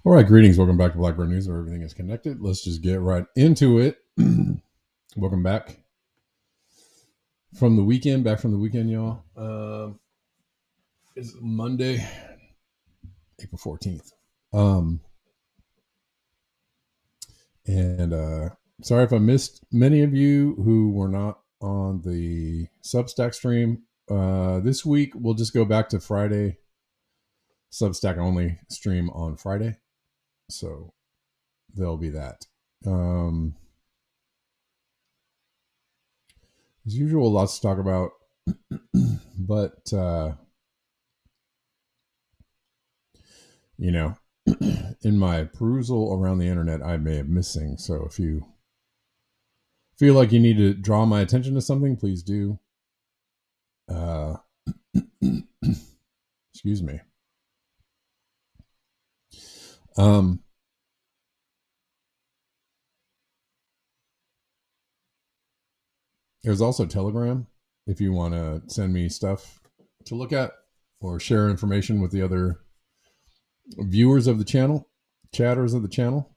All right, greetings. Welcome back to Blackbird News, where everything is connected. Let's just get right into it. Welcome back from the weekend. Back from the weekend, y'all. It's Monday, April 14th. Sorry if I missed many of you who were not on the Substack stream. This week, we'll just go back to Friday. Substack only stream on Friday. So there'll be that. As usual, lots to talk about, but in my perusal around the internet, I may have missed things. So if you feel like you need to draw my attention to something, please do. Excuse me. There's also Telegram if you want to send me stuff to look at or share information with the other viewers of the channel, chatters of the channel.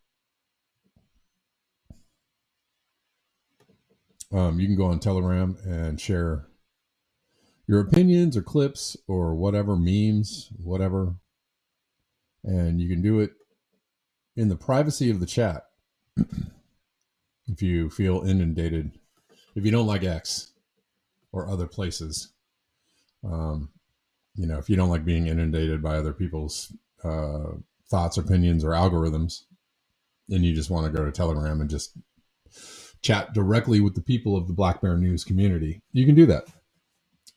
You can go on Telegram and share your opinions or clips or whatever, memes, whatever. And you can do it in the privacy of the chat if you feel inundated. If you don't like X or other places, if you don't like being inundated by other people's thoughts, opinions, or algorithms, then you just want to go to Telegram and just chat directly with the people of the Black Bear News community, you can do that.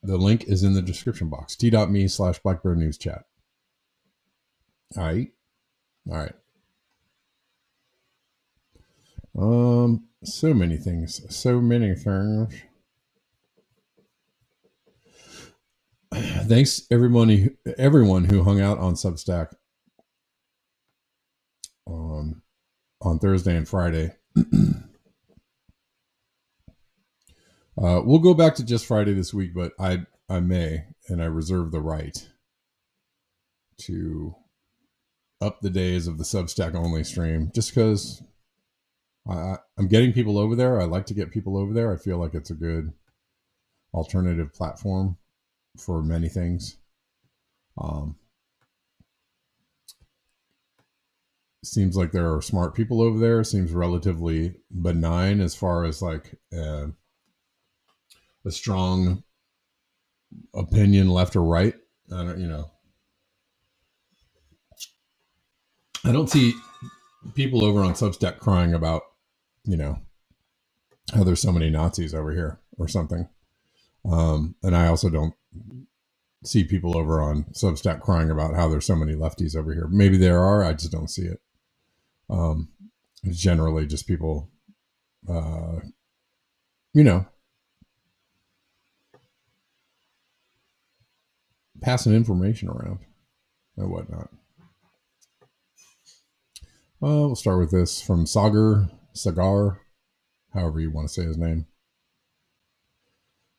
The link is in the description box, t.me/Black Bear News chat. All right. So many things. Thanks everyone who hung out on Substack on Thursday and Friday. We'll go back to just Friday this week, but I may, and I reserve the right to up the days of the Substack only stream, just because I'm getting people over there. I like to get people over there. I feel like it's a good alternative platform for many things. Seems like there are smart people over there. Seems relatively benign as far as like a strong opinion left or right. I don't see people over on Substack crying about, how there's so many Nazis over here or something. And I also don't see people over on Substack crying about how there's so many lefties over here. Maybe there are, I just don't see it. It's generally just people, passing information around and whatnot. We'll start with this from Sagar, however you want to say his name.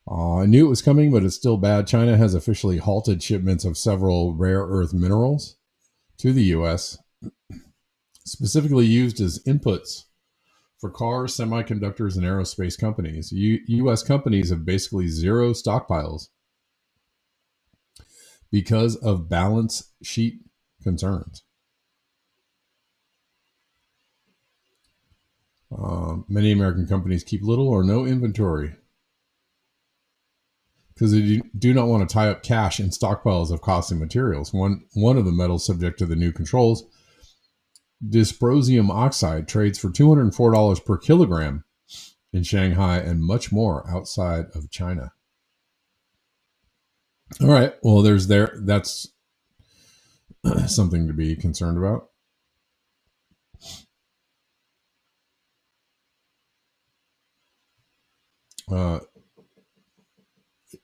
I knew it was coming, but it's still bad. China has officially halted shipments of several rare earth minerals to the U.S., specifically used as inputs for cars, semiconductors, and aerospace companies. U.S. companies have basically zero stockpiles because of balance sheet concerns. Many American companies keep little or no inventory because they do not want to tie up cash in stockpiles of costly materials. One of the metals subject to the new controls, dysprosium oxide, trades for $204 per kilogram in Shanghai and much more outside of China. All right. Well, that's something to be concerned about.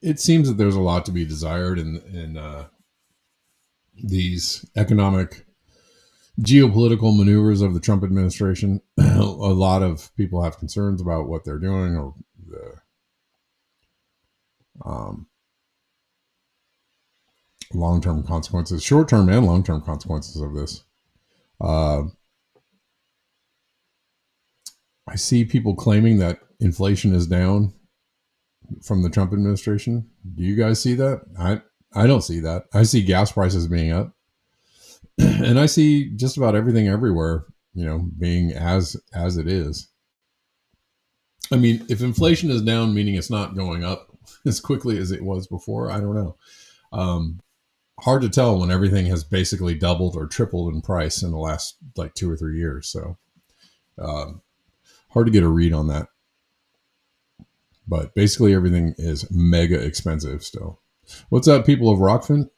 It seems that there's a lot to be desired in these economic geopolitical maneuvers of the Trump administration. A lot of people have concerns about what they're doing or the long-term consequences, short-term and long-term consequences of this. I see people claiming that inflation is down from the Trump administration. Do you guys see that? I don't see that. I see gas prices being up, and I see just about everything everywhere, being as it is. I mean, if inflation is down, meaning it's not going up as quickly as it was before, I don't know. Hard to tell when everything has basically doubled or tripled in price in the last 2 or 3 years. So hard to get a read on that. But basically everything is mega expensive still. What's up, people of Rockfin?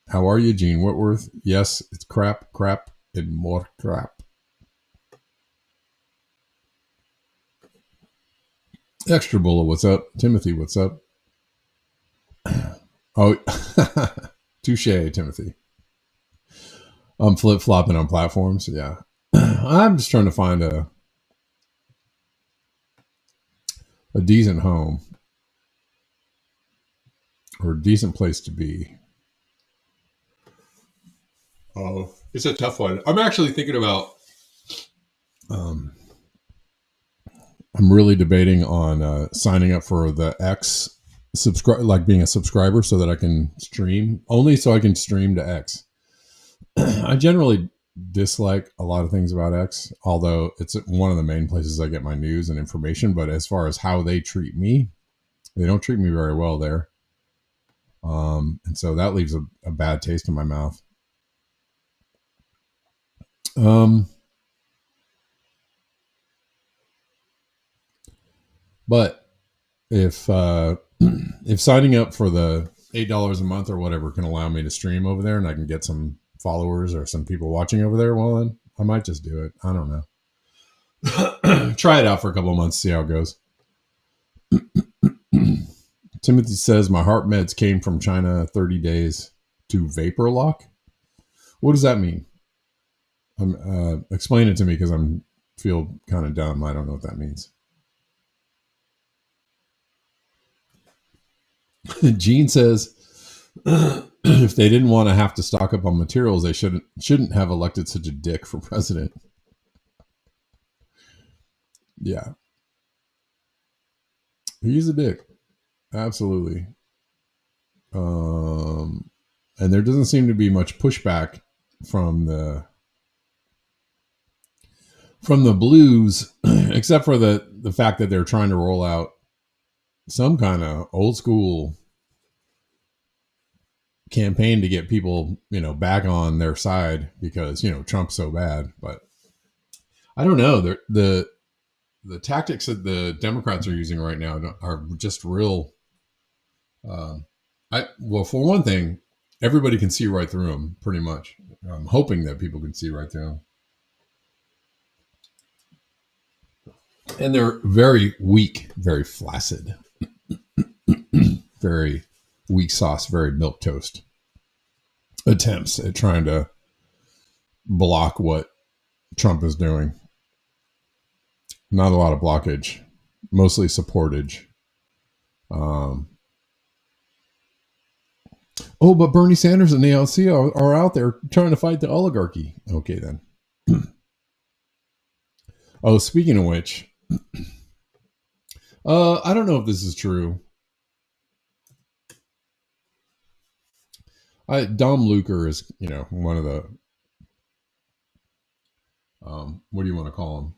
How are you, Gene Whitworth? Yes, it's crap, and more crap. Extra Bulla, what's up? Timothy, what's up? Oh, touche, Timothy. I'm flip-flopping on platforms. Yeah. I'm just trying to find a decent home or a decent place to be. Oh, it's a tough one. I'm actually thinking about, I'm really debating on signing up for the X being a subscriber so that I can stream, only so I can stream to X. I generally dislike a lot of things about X, although it's one of the main places I get my news and information. But as far as how they treat me, they don't treat me very well there. And so that leaves a bad taste in my mouth. But if signing up for the $8 a month or whatever can allow me to stream over there and I can get some followers or some people watching over there, well, then I might just do it. I don't know. Try it out for a couple of months, see how it goes. Timothy says, my heart meds came from China 30 days to vapor lock. What does that mean? Explain it to me because I feel kind of dumb. I don't know what that means. Gene says, if they didn't want to have to stock up on materials, they shouldn't have elected such a dick for president. Yeah. He's a dick. Absolutely. And there doesn't seem to be much pushback from the blues, except for the fact that they're trying to roll out some kind of old school campaign to get people, back on their side because, Trump's so bad. But I don't know. The tactics that the Democrats are using right now are just real. Well, for one thing, everybody can see right through them pretty much. I'm hoping that people can see right through them. And they're very weak, very flaccid, very weak sauce, very milquetoast attempts at trying to block what Trump is doing. Not a lot of blockage, mostly supportage. Oh, but Bernie Sanders and the AOC are out there trying to fight the oligarchy. Okay, then. Oh, speaking of which, I don't know if this is true. Dom Luker is, one of the, what do you want to call him?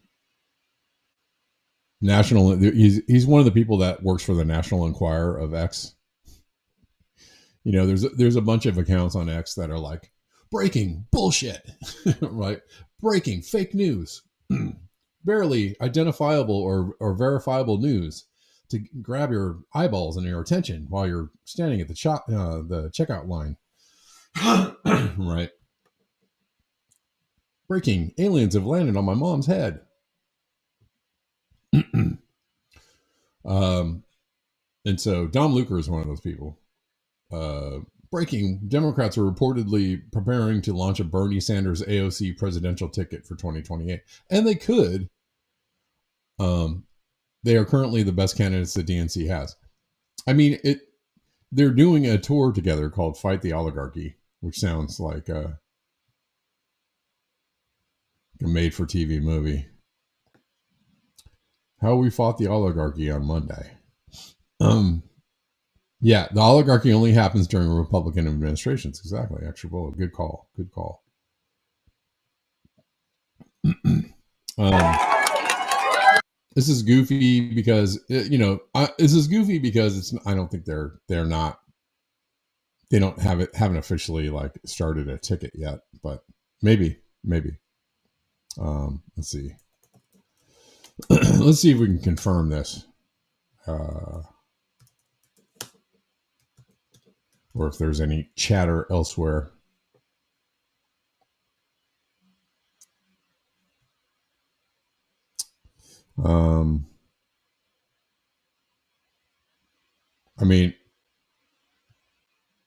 He's one of the people that works for the National Enquirer of X. There's a bunch of accounts on X that are like breaking bullshit, right? Breaking fake news, barely identifiable or verifiable news to grab your eyeballs and your attention while you're standing at the checkout line, right? Breaking: aliens have landed on my mom's head. And so Dom Luker is one of those people. Breaking: Democrats are reportedly preparing to launch a Bernie Sanders AOC presidential ticket for 2028. And they could. They are currently the best candidates the DNC has. I mean, they're doing a tour together called Fight the Oligarchy, which sounds like a made-for-TV movie. How we fought the oligarchy on Monday. Yeah, the oligarchy only happens during Republican administrations. Exactly. Extra bullet. Good call. Good call. This is goofy because this is goofy because it's. I don't think they're not. They haven't officially like started a ticket yet, but maybe. Let's see. Let's see if we can confirm this. Or if there's any chatter elsewhere. I mean,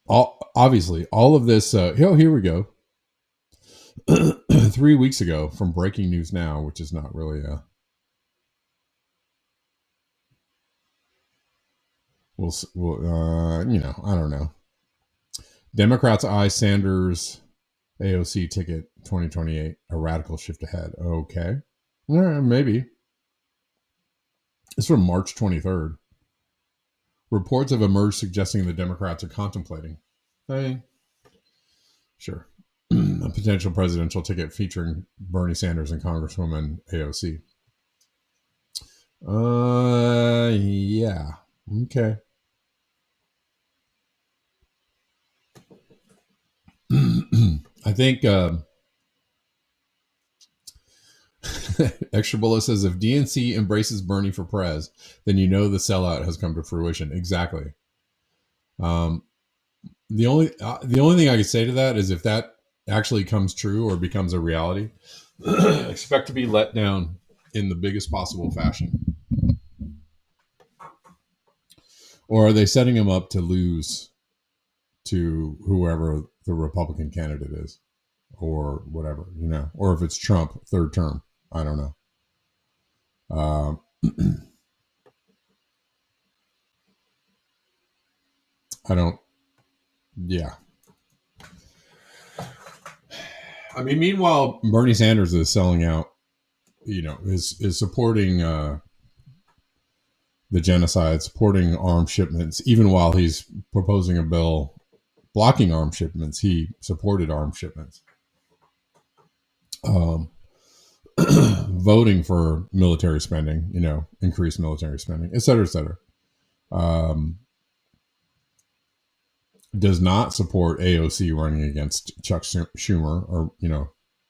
obviously, all of this. Here we go. 3 weeks ago from Breaking News Now, which is not really a. I don't know. Democrats eye Sanders AOC ticket 2028, a radical shift ahead. Okay. Maybe. It's from March 23rd. Reports have emerged suggesting the Democrats are contemplating. Hey. Sure. A potential presidential ticket featuring Bernie Sanders and Congresswoman AOC. Yeah. Okay. I think Extra Bullet says if DNC embraces Bernie for prez, then the sellout has come to fruition. Exactly. The only thing I could say to that is if that actually comes true or becomes a reality, expect to be let down in the biggest possible fashion. Or are they setting him up to lose to whoever the Republican candidate is or whatever, or if it's Trump third term? I don't know. Yeah. I mean, meanwhile, Bernie Sanders is selling out, is supporting the genocide, supporting arms shipments, even while he's proposing a bill blocking arms shipments. He supported arms shipments. Voting for military spending, increased military spending, et cetera, et cetera. Does not support AOC running against Chuck Schumer or,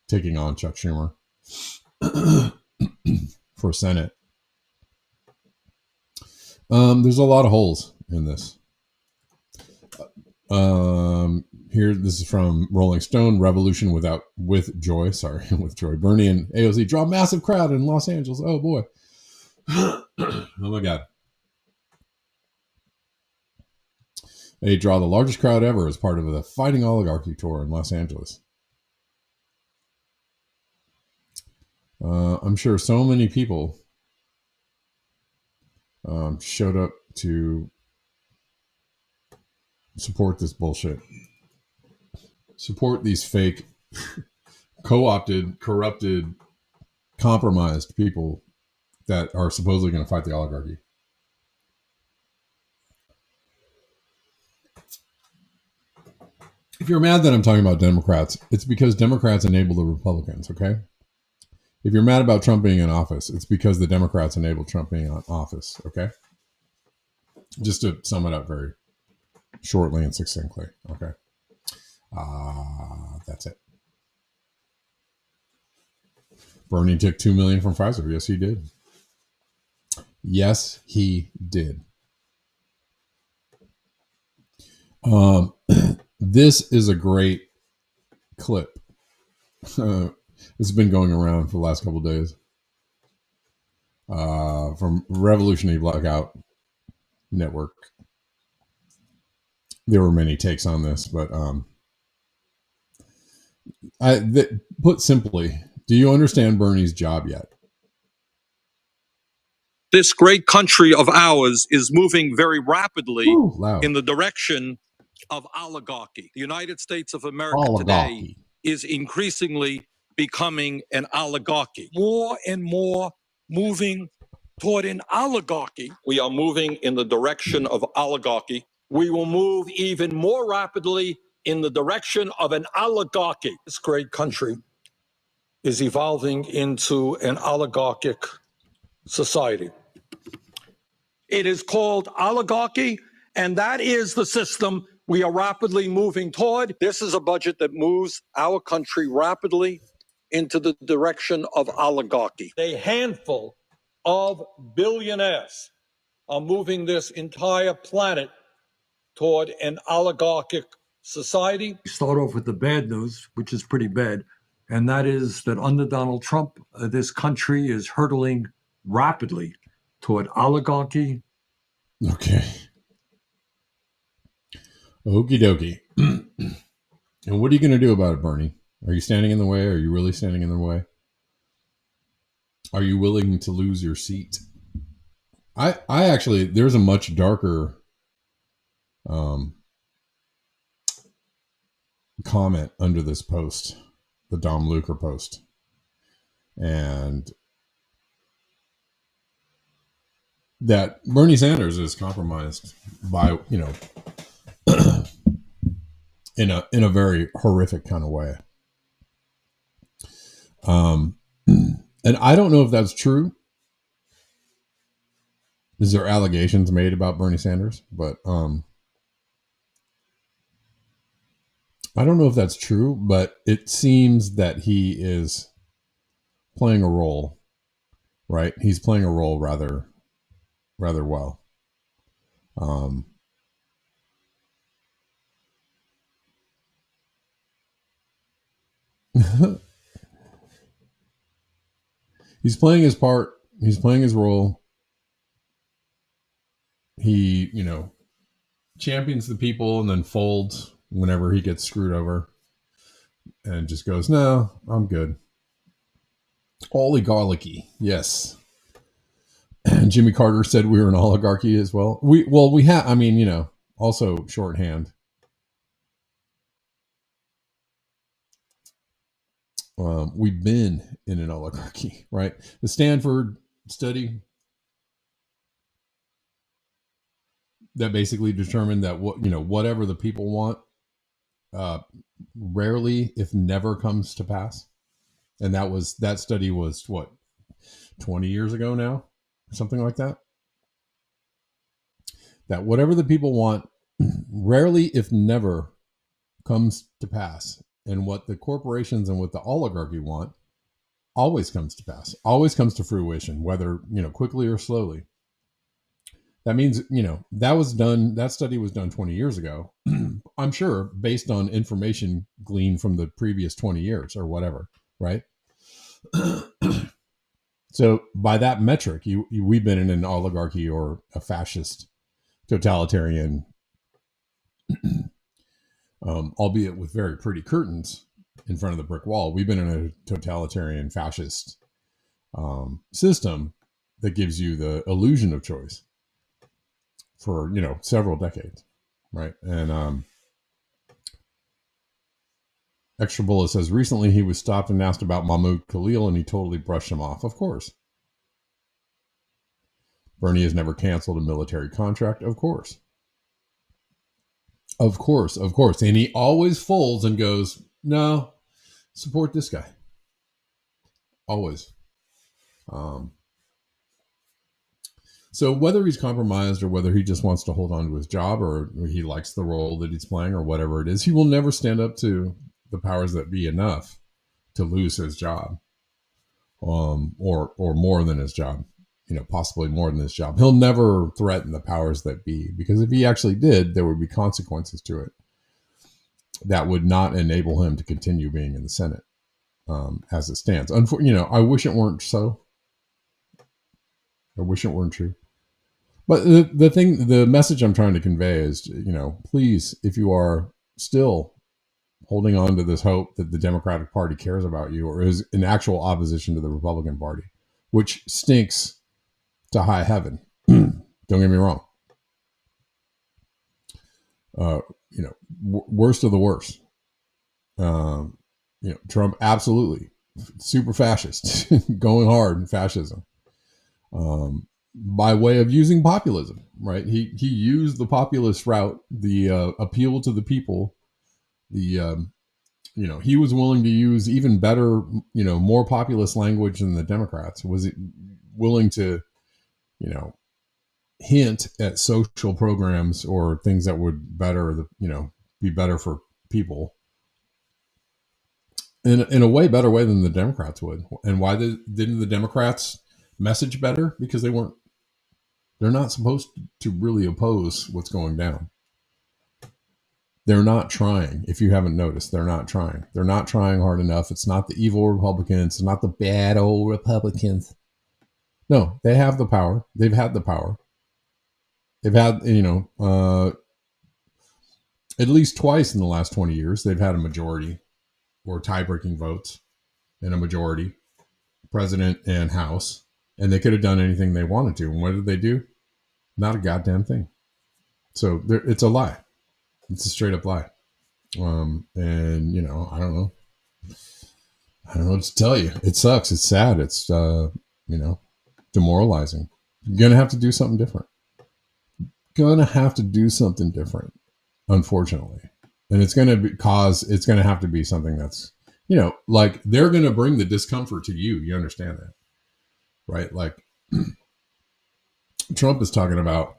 taking on Chuck Schumer for Senate. There's a lot of holes in this. Here, this is from Rolling Stone. Revolution with joy. Bernie and AOC draw massive crowd in Los Angeles. Oh boy. Oh my God. They draw the largest crowd ever as part of the Fighting Oligarchy tour in Los Angeles. I'm sure so many people showed up to support this bullshit, support these fake, co-opted, corrupted, compromised people that are supposedly going to fight the oligarchy. If you're mad that I'm talking about Democrats, it's because Democrats enable the Republicans, okay? If you're mad about Trump being in office, it's because the Democrats enabled Trump being in office, okay? Just to sum it up very shortly and succinctly, okay? That's it. Bernie took $2 million from Pfizer. Yes, he did. Yes, he did. This is a great clip. It's been going around for the last couple of days. From Revolutionary Blackout Network. There were many takes on this, but put simply, do you understand Bernie's job yet? This great country of ours is moving very rapidly in the direction of oligarchy. The United States of America today is increasingly becoming an oligarchy. More and more moving toward an oligarchy. We are moving in the direction of oligarchy. We will move even more rapidly in the direction of an oligarchy. This great country is evolving into an oligarchic society. It is called oligarchy, and that is the system we are rapidly moving toward. This is a budget that moves our country rapidly into the direction of oligarchy. A handful of billionaires are moving this entire planet toward an oligarchic society. Start off with the bad news, which is pretty bad, and that is that under Donald Trump, this country is hurtling rapidly toward oligarchy. Okay. Okie dokie. And what are you going to do about it, Bernie? Are you standing in the way? Are you really standing in the way? Are you willing to lose your seat? I actually, there's a much darker comment under this post, the Dom Luker post. And that Bernie Sanders is compromised by, in a very horrific kind of way. And I don't know if that's true. Is there allegations made about Bernie Sanders? But I don't know if that's true, but it seems that he is playing a role, right? He's playing a role rather well. He's playing his part. He's playing his role. He, champions the people and then folds whenever he gets screwed over and just goes, no, I'm good. Oligarchy. Yes. And Jimmy Carter said we were an oligarchy as well. We have, also shorthand. We've been in an oligarchy, right? The Stanford study that basically determined that whatever the people want, rarely, if never, comes to pass. And that study was 20 years ago now, something like that. That whatever the people want, rarely, if never, comes to pass. And what the corporations and what the oligarchy want always comes to pass, always comes to fruition, whether, quickly or slowly. That means, that study was done 20 years ago. I'm sure based on information gleaned from the previous 20 years or whatever, right? So by that metric, we've been in an oligarchy or a fascist totalitarian, albeit with very pretty curtains in front of the brick wall. We've been in a totalitarian fascist system that gives you the illusion of choice for, several decades, right? And Extra Bullet says, recently he was stopped and asked about Mahmoud Khalil, and he totally brushed him off. Of course. Bernie has never canceled a military contract. Of course. Of course. Of course. And he always folds and goes, no, support this guy. Always. So whether he's compromised or whether he just wants to hold on to his job or he likes the role that he's playing or whatever it is, he will never stand up to the powers that be enough to lose his job, or more than his job, possibly more than his job. He'll never threaten the powers that be, because if he actually did, there would be consequences to it that would not enable him to continue being in the Senate as it stands. I wish it weren't so. I wish it weren't true. But the message I'm trying to convey is, please, if you are still holding on to this hope that the Democratic Party cares about you or is in actual opposition to the Republican Party, which stinks to high heaven. Don't get me wrong. Worst of the worst. Trump, absolutely super fascist, going hard in fascism. By way of using populism, right? He used the populist route, the appeal to the people. He was willing to use even better, more populist language than the Democrats. Was willing to, hint at social programs or things that would be better for people in a way better way than the Democrats would. And why didn't the Democrats message better? Because they're not supposed to really oppose what's going down. They're not trying. If you haven't noticed, they're not trying. They're not trying hard enough. It's not the evil Republicans. It's not the bad old Republicans. No, they have the power. They've had the power. They've had, at least twice in the last 20 years, they've had a majority or tie-breaking votes and a majority, president and House. And they could have done anything they wanted to. And what did they do? Not a goddamn thing. So it's a lie. It's a straight up lie. And, I don't know. I don't know what to tell you. It sucks. It's sad. It's, demoralizing. You're going to have to do something different. Unfortunately. And it's going to have to be something that's, like they're going to bring the discomfort to you. You understand that, right? Like Trump is talking about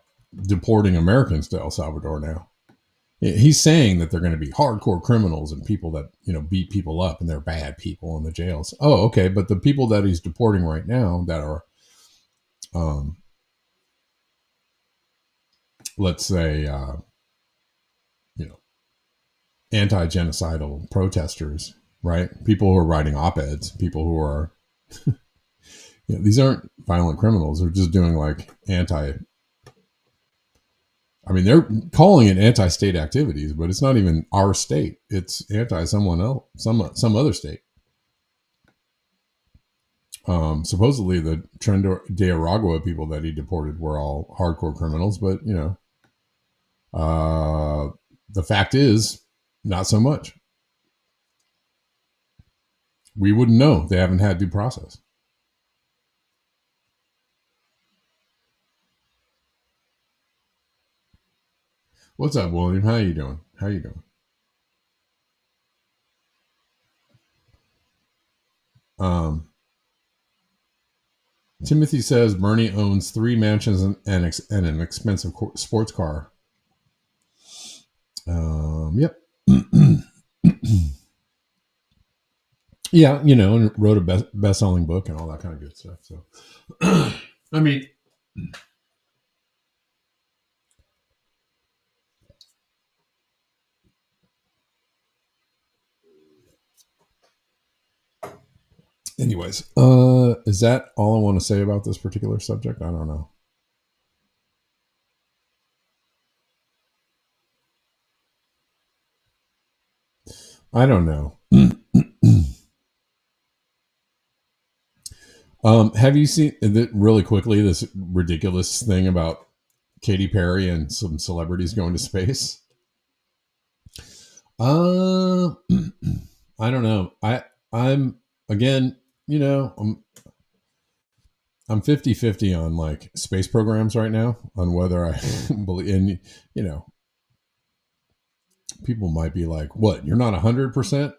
deporting Americans to El Salvador now. He's saying that they're going to be hardcore criminals and people that, beat people up and they're bad people in the jails. Oh, okay. But the people that he's deporting right now that are, let's say, anti-genocidal protesters, right? People who are writing op-eds, people who are, these aren't violent criminals. They're just doing like they're calling it anti-state activities, but it's not even our state. It's anti someone else, some other state. Supposedly the Tren de Aragua people that he deported were all hardcore criminals, but the fact is not so much. We wouldn't know. They haven't had due process. What's up, William? How you doing? Timothy says Bernie owns 3 mansions and an expensive sports car. Yep. Yeah, and wrote a best-selling book and all that kind of good stuff. So, anyways, is that all I want to say about this particular subject? I don't know. Have you seen really quickly this ridiculous thing about Katy Perry and some celebrities going to space? I don't know. I'm again, I'm 50-50 on like space programs right now on whether I believe, and people might be like, what, you're not 100%?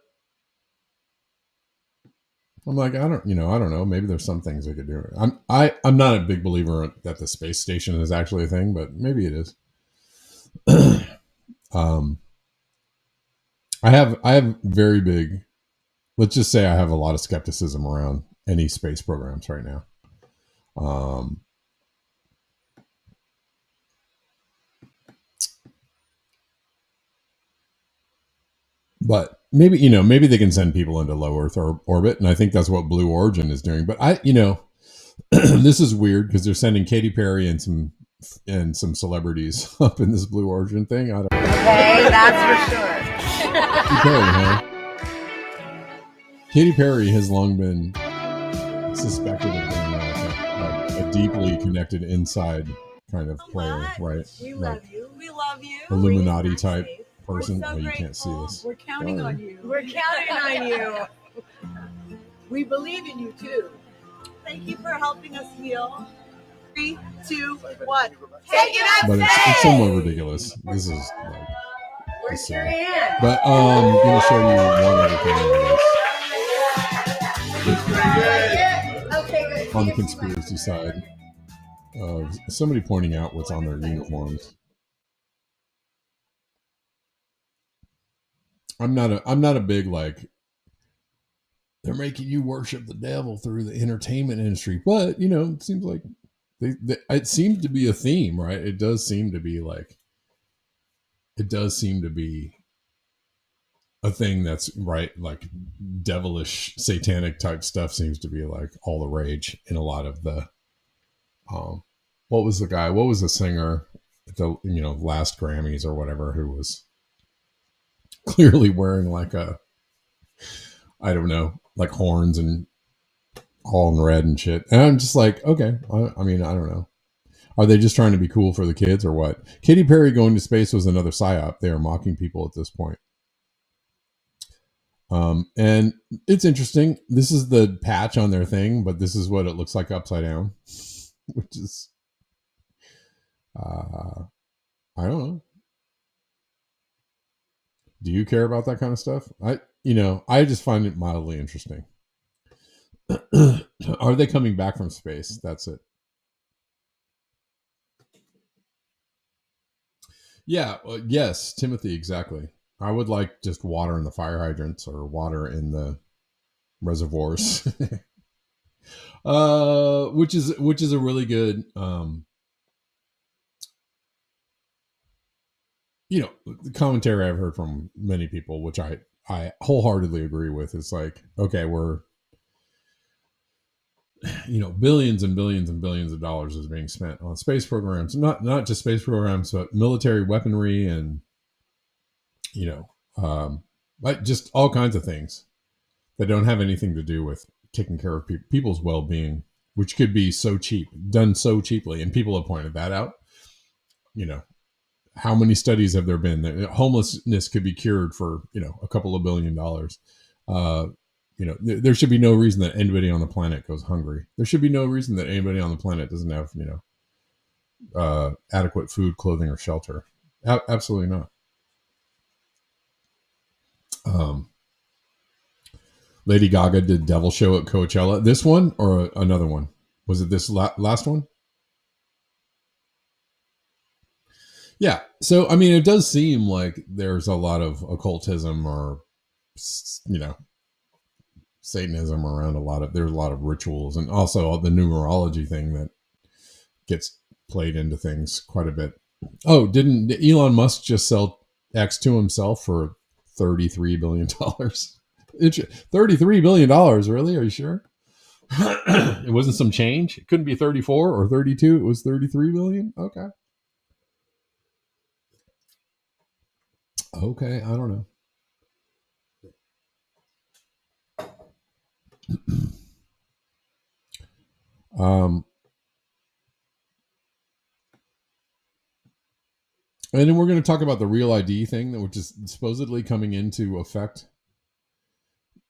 I'm like, I don't know. Maybe there's some things they could do. I'm not a big believer that the space station is actually a thing, but maybe it is. I have very big, let's just say I have a lot of skepticism around any space programs right now. But maybe, maybe they can send people into low Earth orbit. And I think that's what Blue Origin is doing. But this is weird because they're sending Katy Perry and some celebrities up in this Blue Origin thing. I don't know. Okay, that's for sure. Katy Perry, huh? Katy Perry has long been suspected of being like a deeply connected inside kind of player, right? We love you. We love you. Illuminati type person. So you can't see this. We're counting on you. We're counting on you. We believe in you too. Thank you for helping us heal. 3, 2, 1. Take it up. But it's somewhat ridiculous. This is like. Where's your hand? But I'm gonna show you one other thing on the conspiracy side of somebody pointing out what's on their uniforms. I'm not a big like they're making you worship the devil through the entertainment industry, but it seems like it seems to be a theme, right? It does seem to be a thing that's right, like devilish satanic type stuff seems to be like all the rage in a lot of the what was the singer at the last Grammys or whatever who was clearly wearing like I don't know, like horns and all in red and shit. And I'm just like, okay, I mean, I don't know. Are they just trying to be cool for the kids or what? Katy Perry going to space was another psyop. They are mocking people at this point. And it's interesting. This is the patch on their thing, but this is what it looks like upside down, which is, I don't know. Do you care about that kind of stuff? I just find it mildly interesting. Are they coming back from space? That's it. Yeah. Yes, Timothy. Exactly. I would like just water in the fire hydrants or water in the reservoirs, which is a really good, the commentary I've heard from many people, which I wholeheartly agree with. It's like, okay, we're, billions and billions and billions of dollars is being spent on space programs, not just space programs, but military weaponry and, like just all kinds of things that don't have anything to do with taking care of people's well-being, which could be so cheap, done so cheaply. And people have pointed that out. How many studies have there been that homelessness could be cured for, a couple of $1 billion? There should be no reason that anybody on the planet goes hungry. There should be no reason that anybody on the planet doesn't have, adequate food, clothing, or shelter. Absolutely not. Lady Gaga did Devil Show at Coachella. This one or another one? Was it this last one? Yeah. So, I mean, it does seem like there's a lot of occultism or, Satanism around there's a lot of rituals and also the numerology thing that gets played into things quite a bit. Oh, didn't Elon Musk just sell X to himself for $33 billion? $33 billion, really? Are you sure? It wasn't some change. It couldn't be 34 or 32. It was 33 billion. Okay. I don't know. And then we're going to talk about the Real ID thing, which is supposedly coming into effect.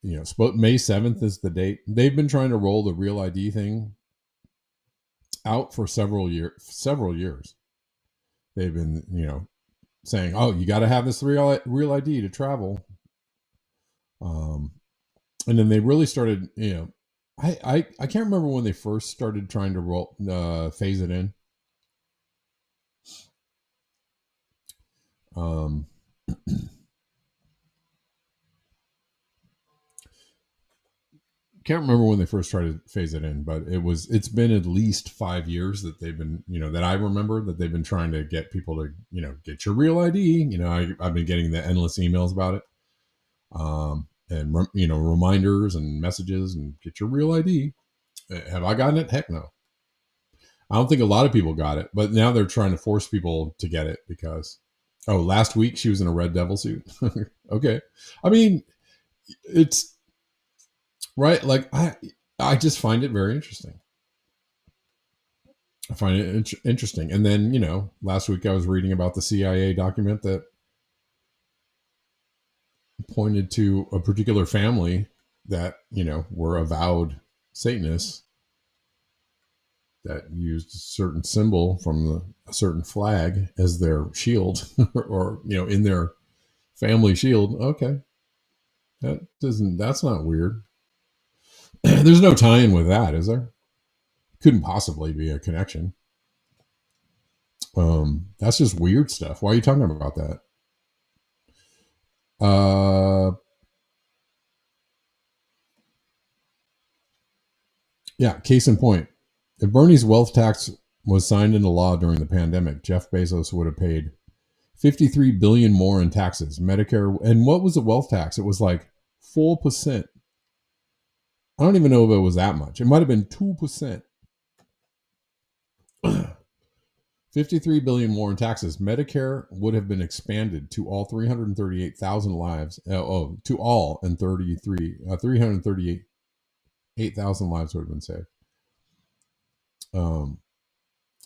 You know, May 7th is the date. They've been trying to roll the Real ID thing out for several years. They've been, saying, "Oh, you got to have this real ID to travel." And then they really started, I can't remember when they first started trying to phase it in. Can't remember when they first tried to phase it in, but it's been at least 5 years that they've been, that I remember that they've been trying to get people to, get your real ID. I've been getting the endless emails about it. And reminders and messages and get your real ID. Have I gotten it? Heck no. I don't think a lot of people got it, but now they're trying to force people to get it because, last week she was in a Red Devil suit. Okay. I mean, it's right. Like I just find it very interesting. I find it interesting. And then, last week I was reading about the CIA document that pointed to a particular family that, were avowed Satanists that used a certain symbol from a certain flag as their shield or, in their family shield. Okay. That's not weird. There's no tie-in with that, is there? Couldn't possibly be a connection. That's just weird stuff. Why are you talking about that? Yeah, case in point. If Bernie's wealth tax was signed into law during the pandemic, Jeff Bezos would have paid $53 billion more in taxes. Medicare, and what was the wealth tax? It was like 4%. I don't even know if it was that much. It might have been 2%. 53 billion more in taxes. Medicare would have been expanded to all 338,000 lives. To all, and 338,000 lives would have been saved.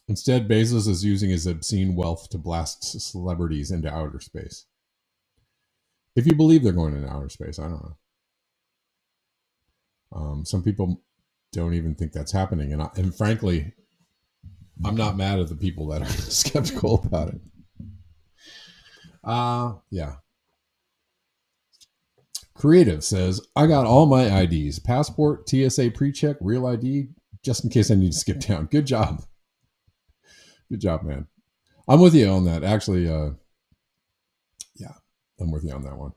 Instead, Bezos is using his obscene wealth to blast celebrities into outer space. If you believe they're going into outer space, I don't know. Some people don't even think that's happening, and frankly, I'm not mad at the people that are skeptical about it. Yeah. Creative says, I got all my IDs, passport, TSA pre-check, real ID, just in case I need to skip town. Good job. Good job, man. I'm with you on that. Actually, yeah, I'm with you on that one.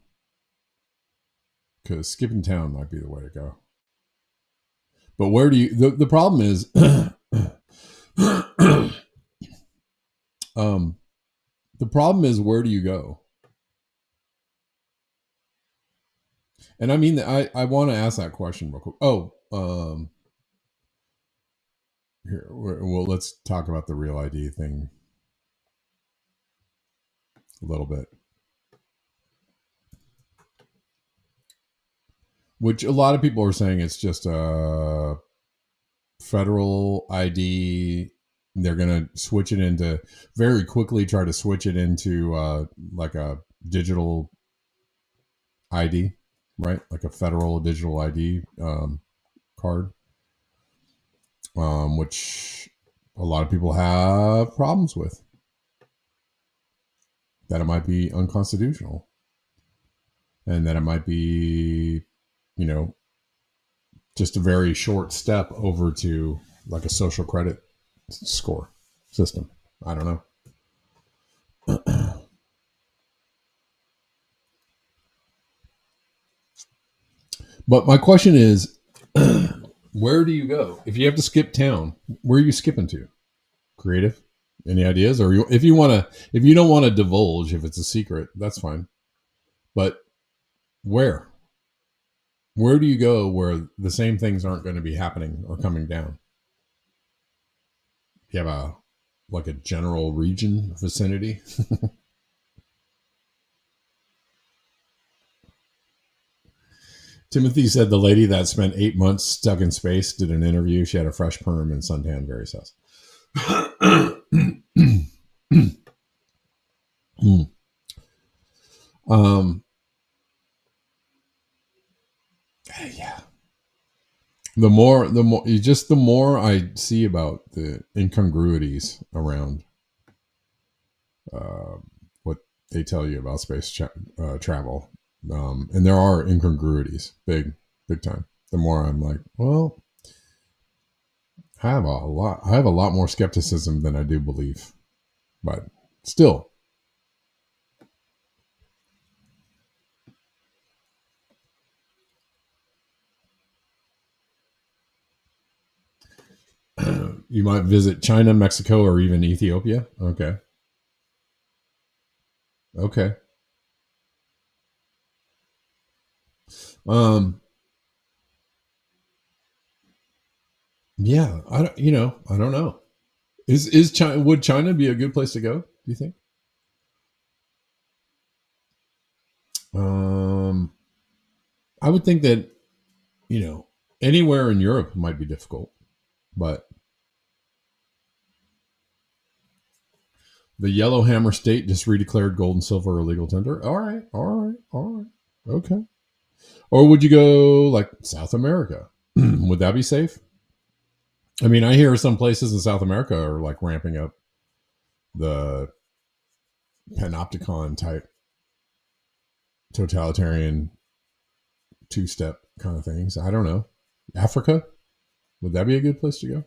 Because skipping town might be the way to go. But where do you... The problem is... the problem is, where do you go? And I mean, I want to ask that question real quick. Here, well, let's talk about the real ID thing a little bit. Which a lot of people are saying it's just a federal ID. They're going to switch it into, very quickly try to switch it into like a digital ID, right? Like a federal digital ID card, which a lot of people have problems with. That it might be unconstitutional. And that it might be, just a very short step over to like a social credit score system. I don't know. But my question is, where do you go? If you have to skip town, where are you skipping to? Creative? Any ideas? Or if you don't want to divulge, if it's a secret, that's fine. But where? Where do you go where the same things aren't going to be happening or coming down? You have a general region vicinity? Timothy said the lady that spent 8 months stuck in space did an interview. She had a fresh perm and suntan, very sus. Yeah. The more I see about the incongruities around what they tell you about space travel, and there are incongruities, big time. The more I'm like, well, I have a lot more skepticism than I do belief, but still. You might visit China, Mexico, or even Ethiopia. Okay. Yeah, I don't know. Is China, would China be a good place to go, do you think? I would think that, anywhere in Europe might be difficult, but the Yellowhammer State just redeclared gold and silver illegal tender. All right. Okay. Or would you go like South America? Would that be safe? I mean, I hear some places in South America are like ramping up the panopticon type totalitarian two-step kind of things. I don't know. Africa? Would that be a good place to go?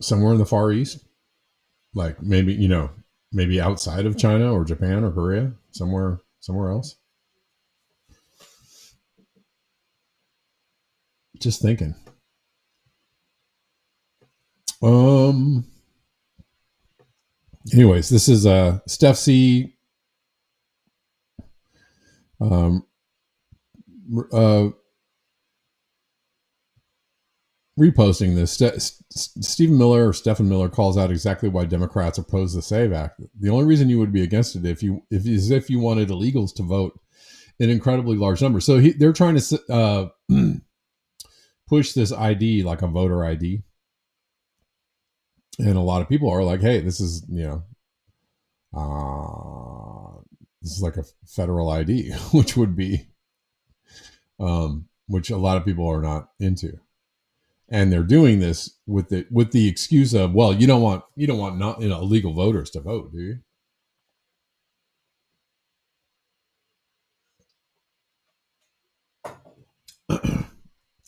Somewhere in the Far East, like maybe outside of China or Japan or Korea, somewhere else. Just thinking. Anyways, this is Steph C. Reposting this. Stephen Miller or Stephen Miller calls out exactly why Democrats oppose the SAVE Act. The only reason you would be against it if you wanted illegals to vote in incredibly large numbers. So they're trying to push this ID like a voter ID, and a lot of people are like, "Hey, this is this is like a federal ID," which would be, which a lot of people are not into. And they're doing this with the excuse of, well, you don't want not illegal voters to vote, do you?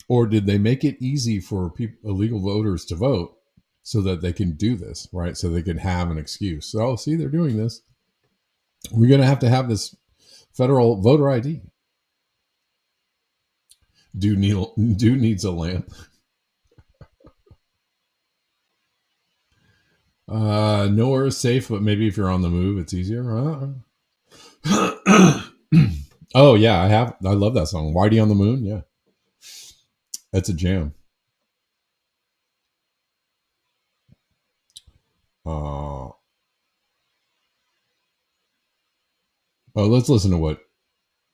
Or did they make it easy for illegal voters to vote so that they can do this, right? So they can have an excuse. So, oh, see, they're doing this. We're going to have this federal voter ID. Dude needs a lamp. Nowhere is safe, but maybe if you're on the move, it's easier. Oh yeah, I love that song. Whitey on the Moon. Yeah, that's a jam. Let's listen to what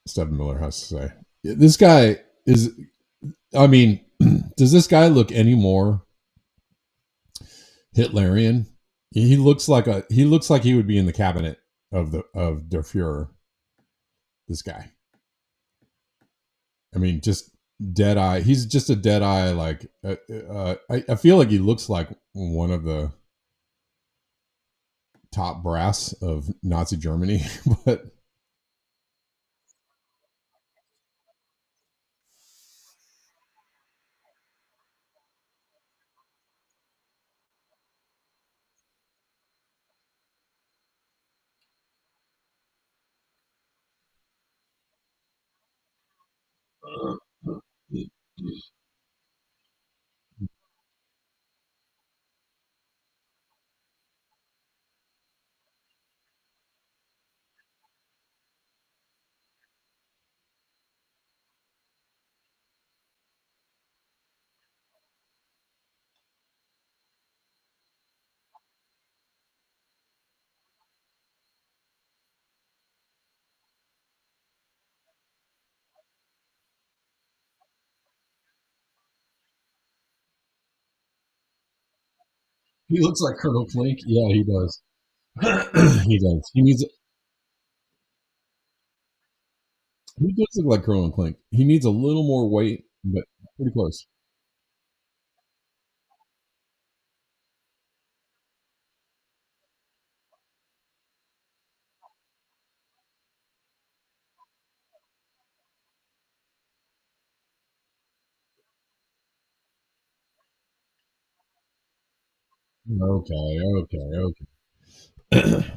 Stephen Miller has to say. This guy is, I mean, does this guy look any more Hitlerian? He looks like he would be in the cabinet of Der Fuhrer. This guy. I mean, just dead eye. He's just a dead eye. Like I feel like he looks like one of the top brass of Nazi Germany, but. He looks like Colonel Klink. Yeah, he does. He does. He does look like Colonel Klink. He needs a little more weight, but pretty close. Okay.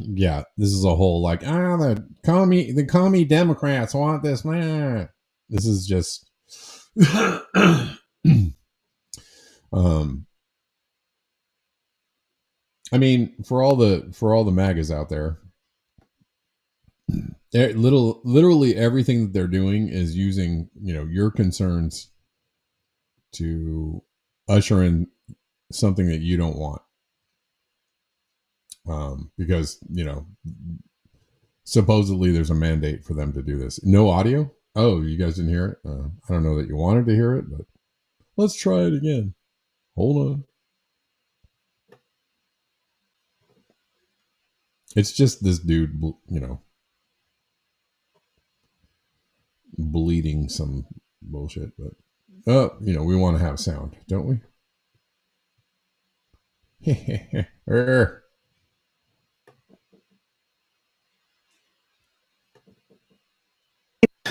Yeah, this is a whole like the commie Democrats want this. Nah. This is just um I mean, for all the MAGAs out there, literally everything that they're doing is using, your concerns to usher in something that you don't want. Because, supposedly there's a mandate for them to do this. No audio? Oh, you guys didn't hear it? I don't know that you wanted to hear it, but let's try it again. Hold on. It's just this dude, bleeding some bullshit, but we want to have sound, don't we?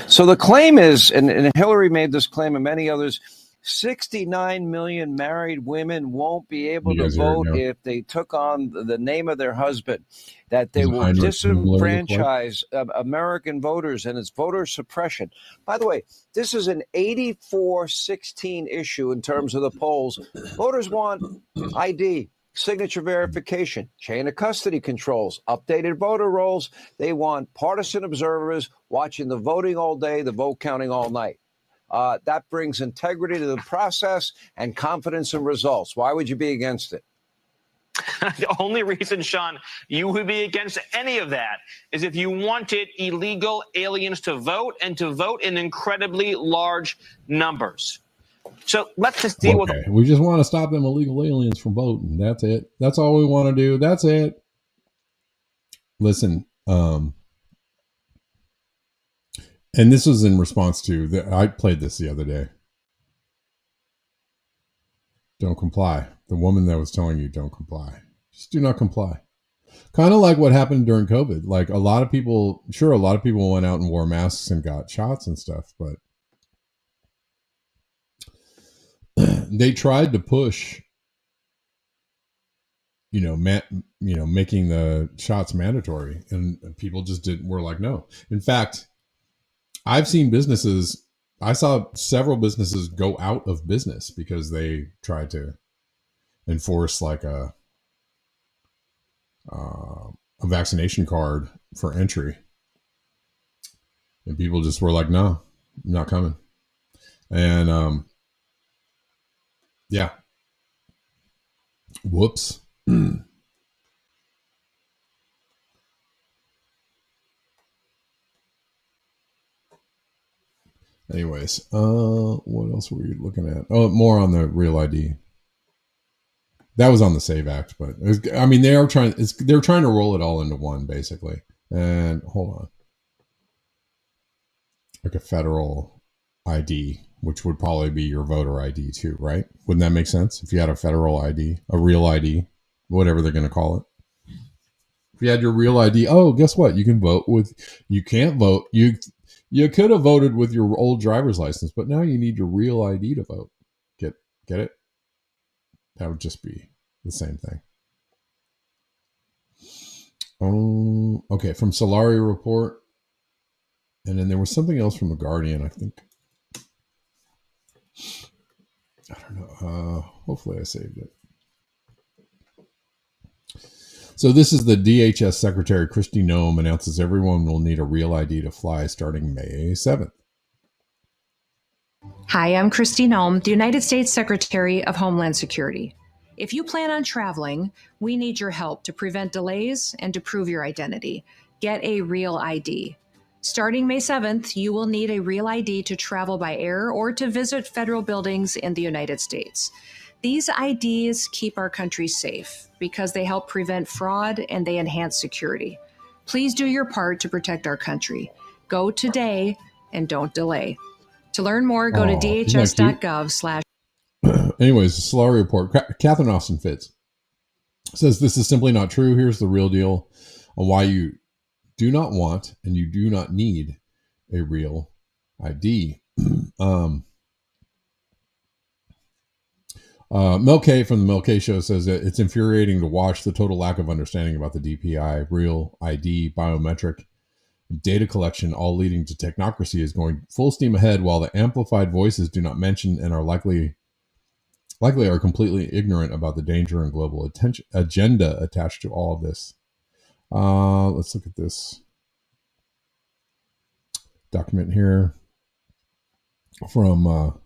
So the claim is, and Hillary made this claim and many others, 69 million married women won't be able to vote if they took on the name of their husband, that they will disenfranchise American voters, and it's voter suppression. By the way, this is an 84-16 issue in terms of the polls. Voters want ID, signature verification, chain of custody controls, updated voter rolls. They want partisan observers watching the voting all day, the vote counting all night. That brings integrity to the process and confidence in results. Why would you be against it? The only reason, Sean, you would be against any of that is if you wanted illegal aliens to vote, and to vote in incredibly large numbers. So let's just deal with it. We just want to stop them illegal aliens from voting. That's it. That's all we want to do. That's it. Listen, and this was in response to I played this the other day. Don't comply. The woman that was telling you don't comply. Just do not comply. Kind of like what happened during COVID. Like a lot of people went out and wore masks and got shots and stuff, but they tried to push, making the shots mandatory, and people just were like, no. In fact, I saw several businesses go out of business because they tried to enforce like a vaccination card for entry. And people just were like, no, I'm not coming. And, yeah. Whoops. Anyways, what else were you looking at? Oh, more on the Real ID. That was on the SAVE Act, but they're trying to roll it all into one, basically. And hold on, like a federal ID, which would probably be your voter ID too, right? Wouldn't that make sense if you had a federal ID, a real ID, whatever they're going to call it? If you had your real ID, oh, guess what? You can vote with. You can't vote. You could have voted with your old driver's license, but now you need your real ID to vote. Get it? That would just be the same thing. Okay, from Solari Report. And then there was something else from The Guardian, I think. I don't know. Hopefully I saved it. So this is the DHS Secretary Kristi Noem announces everyone will need a real ID to fly starting May 7th. Hi, I'm Kristi Noem, the United States Secretary of Homeland Security. If you plan on traveling, we need your help to prevent delays and to prove your identity. Get a real ID. Starting May 7th, you will need a real ID to travel by air or to visit federal buildings in the United States. These IDs keep our country safe because they help prevent fraud and they enhance security. Please do your part to protect our country. Go today and don't delay. To learn more, go to dhs.gov/. Anyways, the Solari report. Catherine Austin Fitz says this is simply not true. Here's the real deal on why you do not want and you do not need a real ID. Mel K from the Mel K Show says that it's infuriating to watch the total lack of understanding about the DPI, real ID, biometric, data collection, all leading to technocracy is going full steam ahead, while the amplified voices do not mention and are likely are completely ignorant about the danger and global agenda attached to all of this. Let's look at this document here from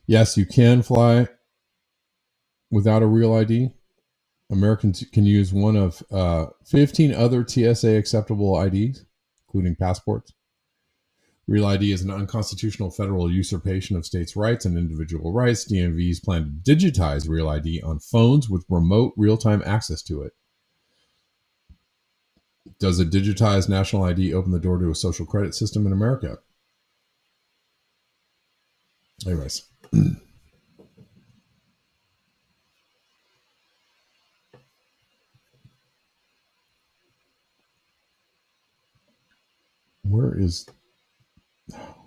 yes, you can fly without a real ID. Americans can use one of 15 other TSA acceptable IDs, including passports. Real ID is an unconstitutional federal usurpation of states' rights and individual rights. DMVs plan to digitize Real ID on phones with remote real-time access to it. Does a digitized national ID open the door to a social credit system in America? Anyways.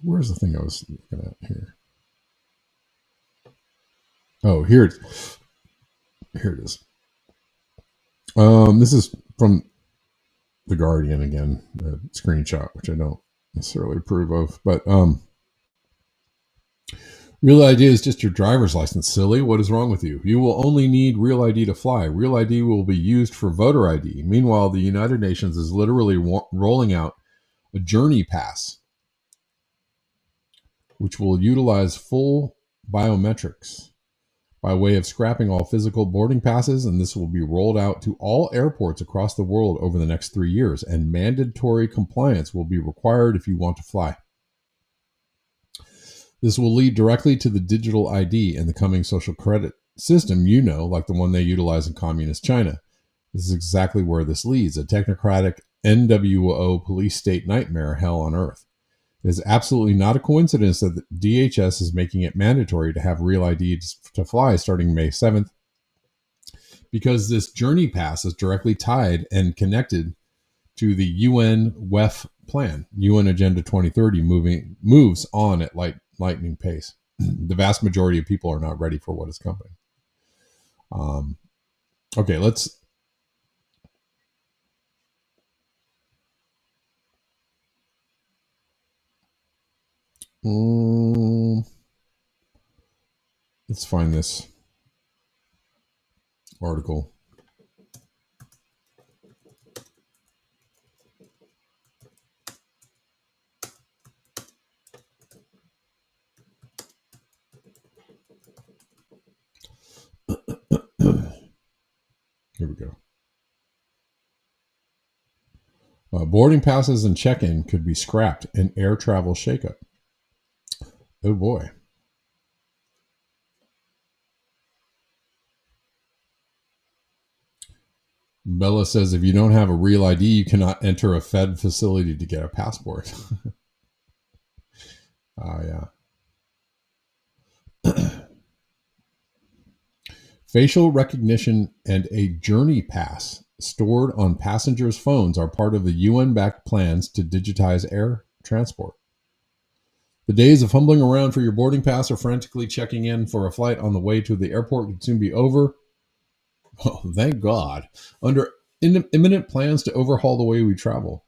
Where's the thing I was looking at here? Oh, here it is. This is from The Guardian again, a screenshot, which I don't necessarily approve of, but Real ID is just your driver's license, silly. What is wrong with you? You will only need Real ID to fly. Real ID will be used for voter ID. Meanwhile, the United Nations is literally rolling out a journey pass, which will utilize full biometrics by way of scrapping all physical boarding passes, and this will be rolled out to all airports across the world over the next 3 years, and mandatory compliance will be required if you want to fly. This will lead directly to the digital ID and the coming social credit system, like the one they utilize in communist China. This is exactly where this leads, a technocratic NWO police state nightmare hell on earth. It is absolutely not a coincidence that the DHS is making it mandatory to have Real ID to fly starting May 7th, because this journey pass is directly tied and connected to the UN WEF plan. UN Agenda 2030 moves on at lightning pace. The vast majority of people are not ready for what is coming. Okay, let's find this article. Here we go. Boarding passes and check-in could be scrapped in air travel shakeup. Oh boy. Bella says if you don't have a Real ID, you cannot enter a Fed facility to get a passport. Yeah. Facial recognition and a journey pass stored on passengers' phones are part of the UN-backed plans to digitize air transport. The days of fumbling around for your boarding pass or frantically checking in for a flight on the way to the airport could soon be over. Oh, thank God. Under imminent plans to overhaul the way we travel.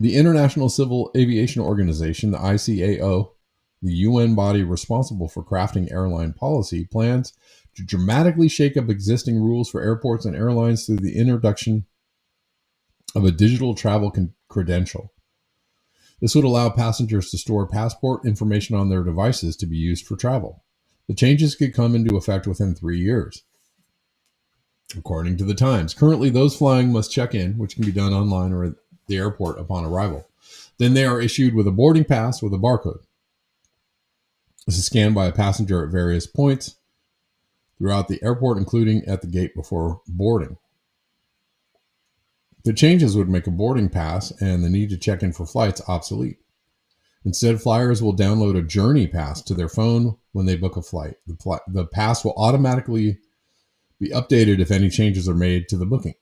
The International Civil Aviation Organization, the ICAO, the UN body responsible for crafting airline policy, plans to dramatically shake up existing rules for airports and airlines through the introduction of a digital travel credential. This would allow passengers to store passport information on their devices to be used for travel. The changes could come into effect within 3 years. According to the Times, currently those flying must check in, which can be done online or at the airport upon arrival. Then they are issued with a boarding pass with a barcode. This is scanned by a passenger at various points throughout the airport, including at the gate before boarding. The changes would make a boarding pass and the need to check in for flights obsolete. Instead, flyers will download a journey pass to their phone when they book a flight. The pass will automatically be updated if any changes are made to the booking.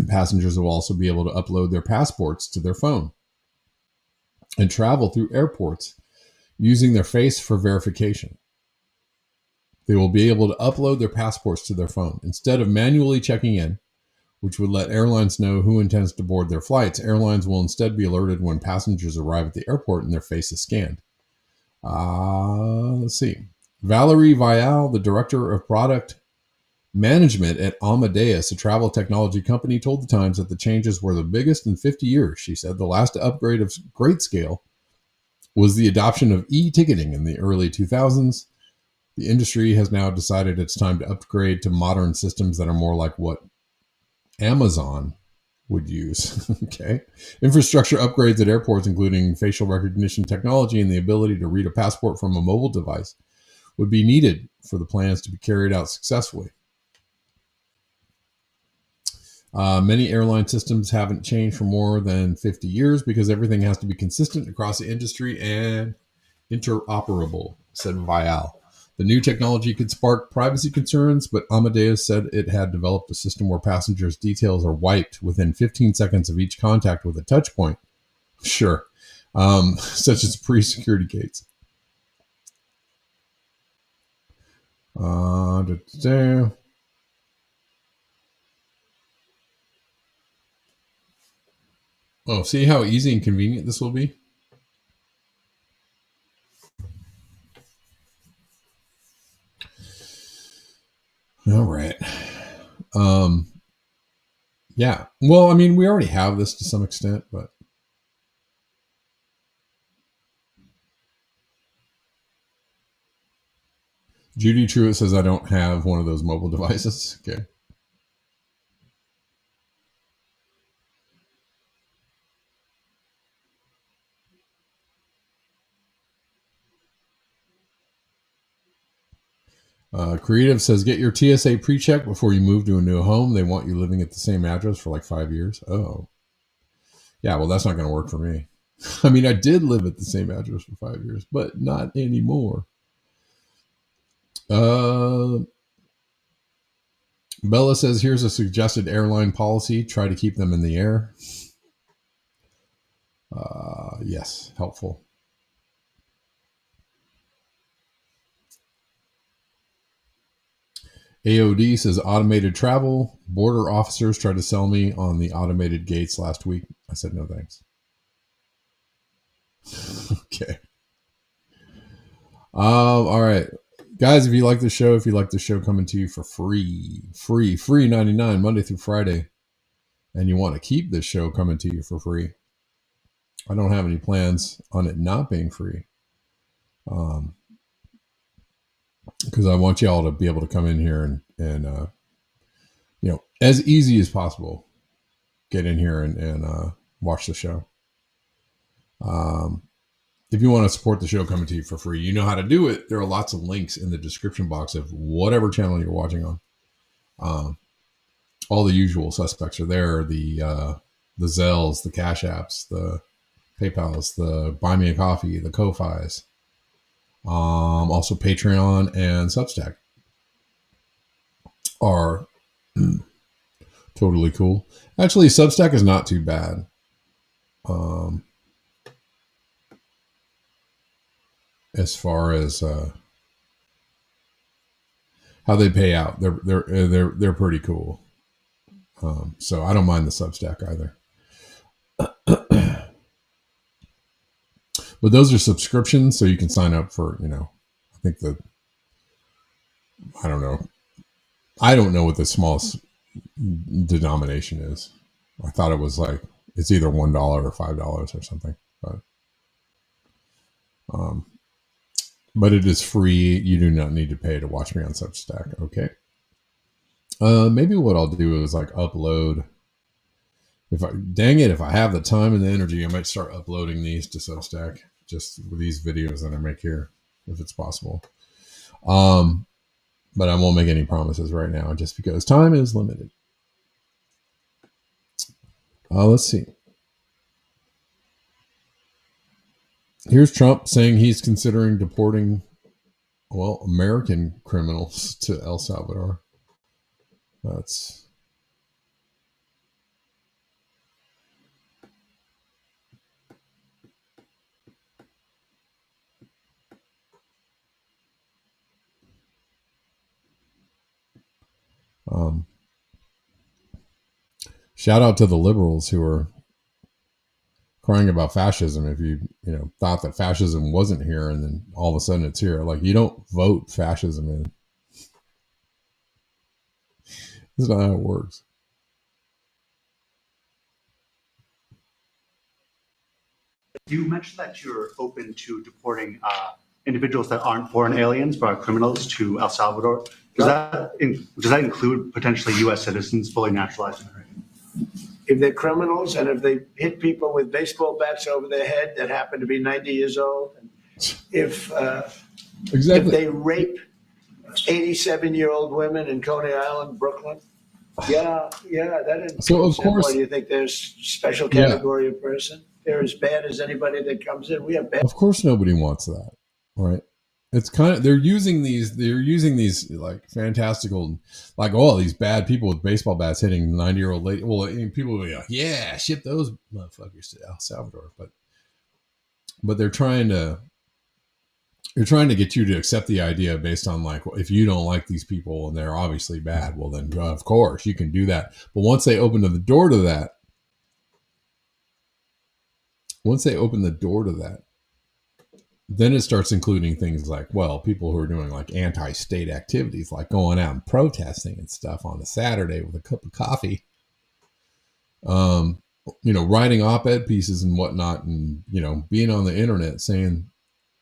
Passengers will also be able to upload their passports to their phone and travel through airports using their face for verification. They will be able to upload their passports to their phone. Instead of manually checking in, which would let airlines know who intends to board their flights, airlines will instead be alerted when passengers arrive at the airport and their face is scanned. Let's see. Valerie Vial, the director of product management at Amadeus, a travel technology company, told the Times that the changes were the biggest in 50 years. She said the last upgrade of great scale was the adoption of e-ticketing in the early 2000s. The industry has now decided it's time to upgrade to modern systems that are more like what Amazon would use. Okay. Infrastructure upgrades at airports, including facial recognition technology and the ability to read a passport from a mobile device, would be needed for the plans to be carried out successfully. Many airline systems haven't changed for more than 50 years because everything has to be consistent across the industry and interoperable, said Vial. The new technology could spark privacy concerns, but Amadeus said it had developed a system where passengers' details are wiped within 15 seconds of each contact with a touch point. Sure. Such as pre-security gates. Oh, see how easy and convenient this will be? All right. Yeah. Well, I mean, we already have this to some extent, but Judy Truitt says I don't have one of those mobile devices. Okay. Creative says, get your TSA pre-check before you move to a new home. They want you living at the same address for like 5 years. Oh. Yeah, well, that's not going to work for me. I mean, I did live at the same address for 5 years, but not anymore. Bella says, here's a suggested airline policy. Try to keep them in the air. Yes, helpful. AOD says automated travel. Border officers tried to sell me on the automated gates last week. I said no thanks. Okay. All right. Guys, if you like the show, coming to you for free 99 Monday through Friday, and you want to keep this show coming to you for free, I don't have any plans on it not being free. Because I want y'all to be able to come in here and as easy as possible, get in here and watch the show. If you want to support the show coming to you for free, you know how to do it. There are lots of links in the description box of whatever channel you're watching on. All the usual suspects are there. The Zelles, the Cash Apps, the PayPals, the Buy Me a Coffee, the Ko-Fis. Also Patreon and Substack are totally cool. Actually, Substack is not too bad. As far as how they pay out, they're pretty cool. So I don't mind the Substack either. But those are subscriptions, so you can sign up for, I think I don't know. I don't know what the smallest denomination is. I thought it was like, it's either $1 or $5 or something. But it is free. You do not need to pay to watch me on Substack. Okay. Maybe what I'll do is like upload. If I have the time and the energy, I might start uploading these to Substack, just with these videos that I make here. if it's possible. But I won't make any promises right now just because time is limited. Let's see. Here's Trump saying he's considering deporting, American criminals to El Salvador. That's... shout out to the liberals who are crying about fascism. If you thought that fascism wasn't here and then all of a sudden it's here, like, you don't vote fascism in. That's not how it works. You mentioned that you're open to deporting individuals that aren't foreign aliens but are criminals to El Salvador. Does that include potentially U.S. citizens fully naturalized? If they're criminals and if they hit people with baseball bats over their head that happen to be 90 years old, if they rape 87-year-old women in Coney Island, Brooklyn, that is. So of course, why do you think there's special category of person? They're as bad as anybody that comes in. We have bad. Of course, nobody wants that, right? It's kind of, they're using these like fantastical, like, these bad people with baseball bats hitting 90-year-old lady. Well, people will be like, yeah, ship those motherfuckers to El Salvador. But they're trying to get you to accept the idea based on, like, if you don't like these people and they're obviously bad, well then of course you can do that. But once they open the door to that, then it starts including things like, people who are doing like anti-state activities, like going out and protesting and stuff on a Saturday with a cup of coffee, writing op-ed pieces and whatnot, and, being on the internet saying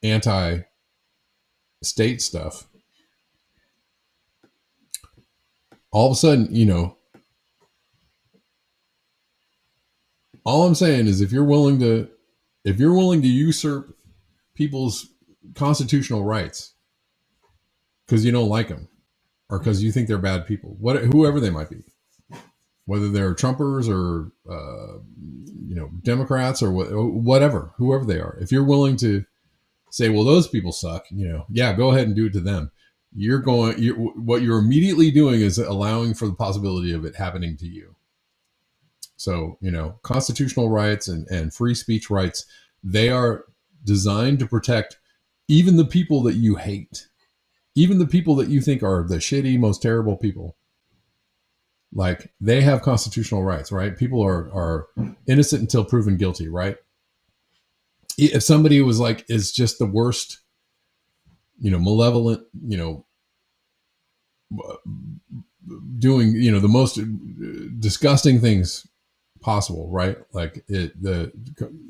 anti-state stuff. All of a sudden, all I'm saying is if you're willing to usurp people's constitutional rights because you don't like them or because you think they're bad people, whoever they might be, whether they're Trumpers or Democrats or whatever, whoever they are, if you're willing to say, well, those people suck, go ahead and do it to them. What you're immediately doing is allowing for the possibility of it happening to you. So, constitutional rights and free speech rights, they are designed to protect even the people that you hate, even the people that you think are the shitty, most terrible people. Like, they have constitutional rights, right? People are innocent until proven guilty, right? If somebody is just the worst, malevolent, doing, the most disgusting things possible, right? Like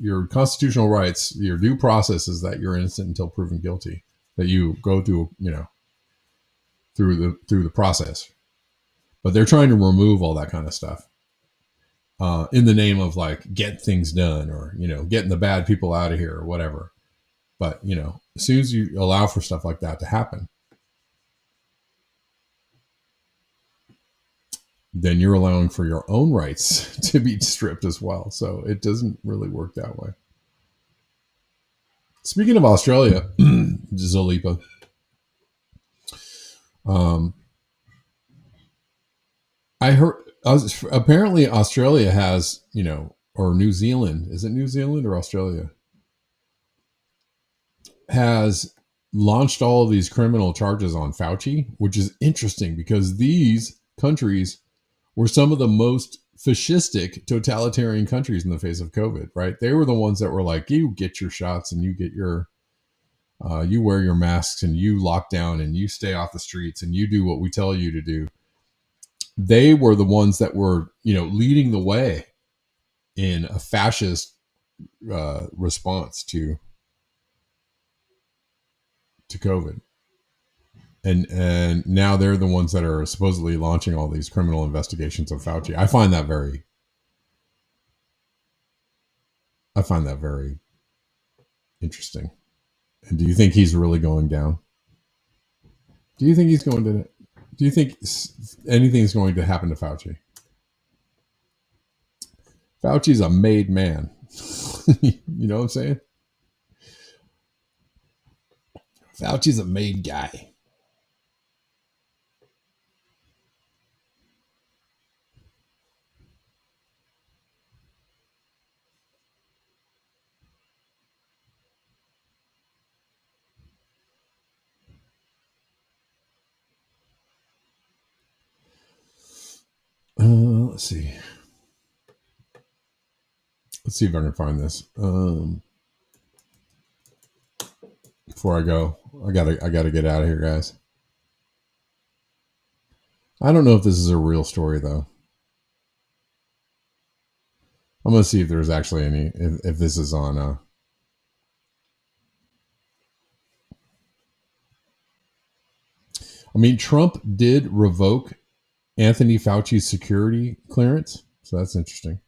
your constitutional rights, your due process is that you're innocent until proven guilty, that you go through, through the process. But they're trying to remove all that kind of stuff in the name of, like, get things done or, getting the bad people out of here or whatever. But, as soon as you allow for stuff like that to happen, then you're allowing for your own rights to be stripped as well. So it doesn't really work that way. Speaking of Australia, Zalipa, I heard apparently Australia has, or New Zealand, is it New Zealand or Australia, has launched all of these criminal charges on Fauci, which is interesting because these countries were some of the most fascistic, totalitarian countries in the face of COVID, right? They were the ones that were like, you get your shots and you get your, you wear your masks and you lock down and you stay off the streets and you do what we tell you to do. They were the ones that were, leading the way in a fascist response to COVID. And now they're the ones that are supposedly launching all these criminal investigations of Fauci. I find that very interesting. And do you think he's really going down? Do you think he's going to? Do you think anything's going to happen to Fauci? Fauci's a made man. You know what I'm saying? Fauci's a made guy. Let's see. Let's see if I can find this. Before I go, I gotta get out of here, guys. I don't know if this is a real story though. I'm gonna see if there's actually any. If this is on. I mean, Trump did revoke Anthony Fauci's security clearance, so that's interesting.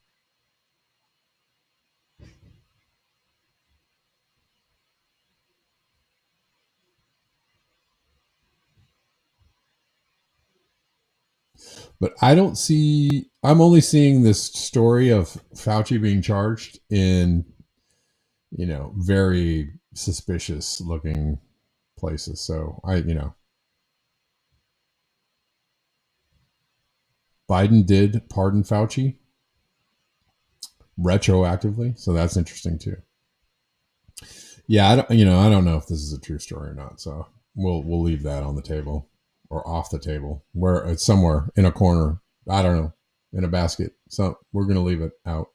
But I don't see, I'm only seeing this story of Fauci being charged in, very suspicious looking places. So Biden did pardon Fauci retroactively. So that's interesting too. Yeah. I don't know if this is a true story or not. So we'll leave that on the table. Or off the table, where it's somewhere in a corner. I don't know, in a basket. So we're going to leave it out.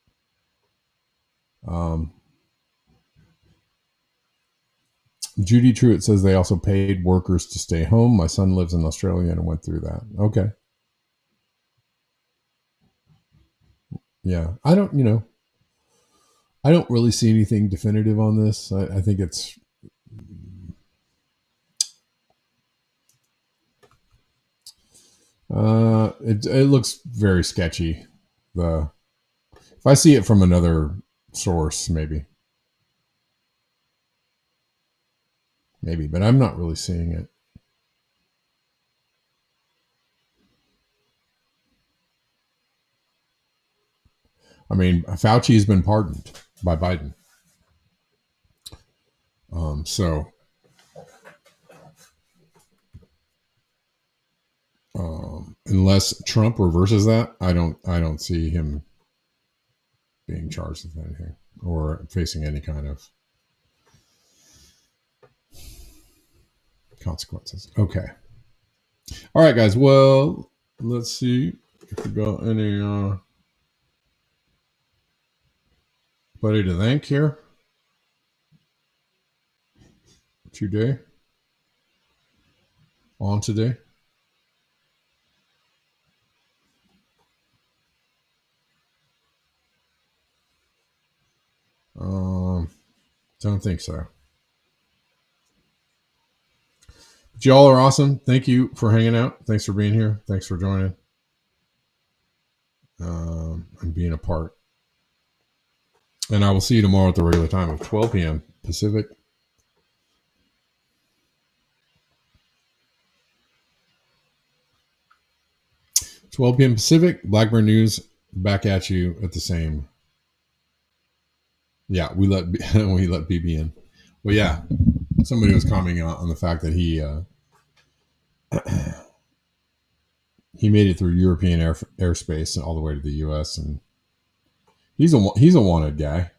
Judy Truitt says they also paid workers to stay home. My son lives in Australia and went through that. Okay. Yeah. I don't really see anything definitive on this. I think it's, it looks very sketchy. If I see it from another source, maybe, but I'm not really seeing it. I mean, Fauci has been pardoned by Biden. Unless Trump reverses that, I don't see him being charged with anything or facing any kind of consequences. Okay. All right, guys. Well, let's see if we got any buddy to thank here today on today. Don't think so. But y'all are awesome. Thank you for hanging out. Thanks for being here. Thanks for joining and being a part. And I will see you tomorrow at the regular time of 12 p.m. Pacific. $12 p.m. Pacific. Blackburn News back at you at the same. Yeah, we let BB in. Well, yeah, somebody was commenting on the fact that he made it through European airspace and all the way to the U.S. and he's a wanted guy.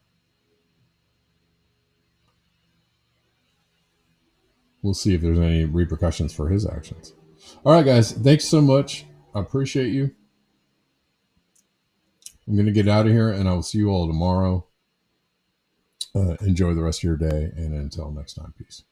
We'll see if there's any repercussions for his actions. All right, guys, thanks so much. I appreciate you. I'm going to get out of here, and I will see you all tomorrow. Enjoy the rest of your day, and until next time, peace.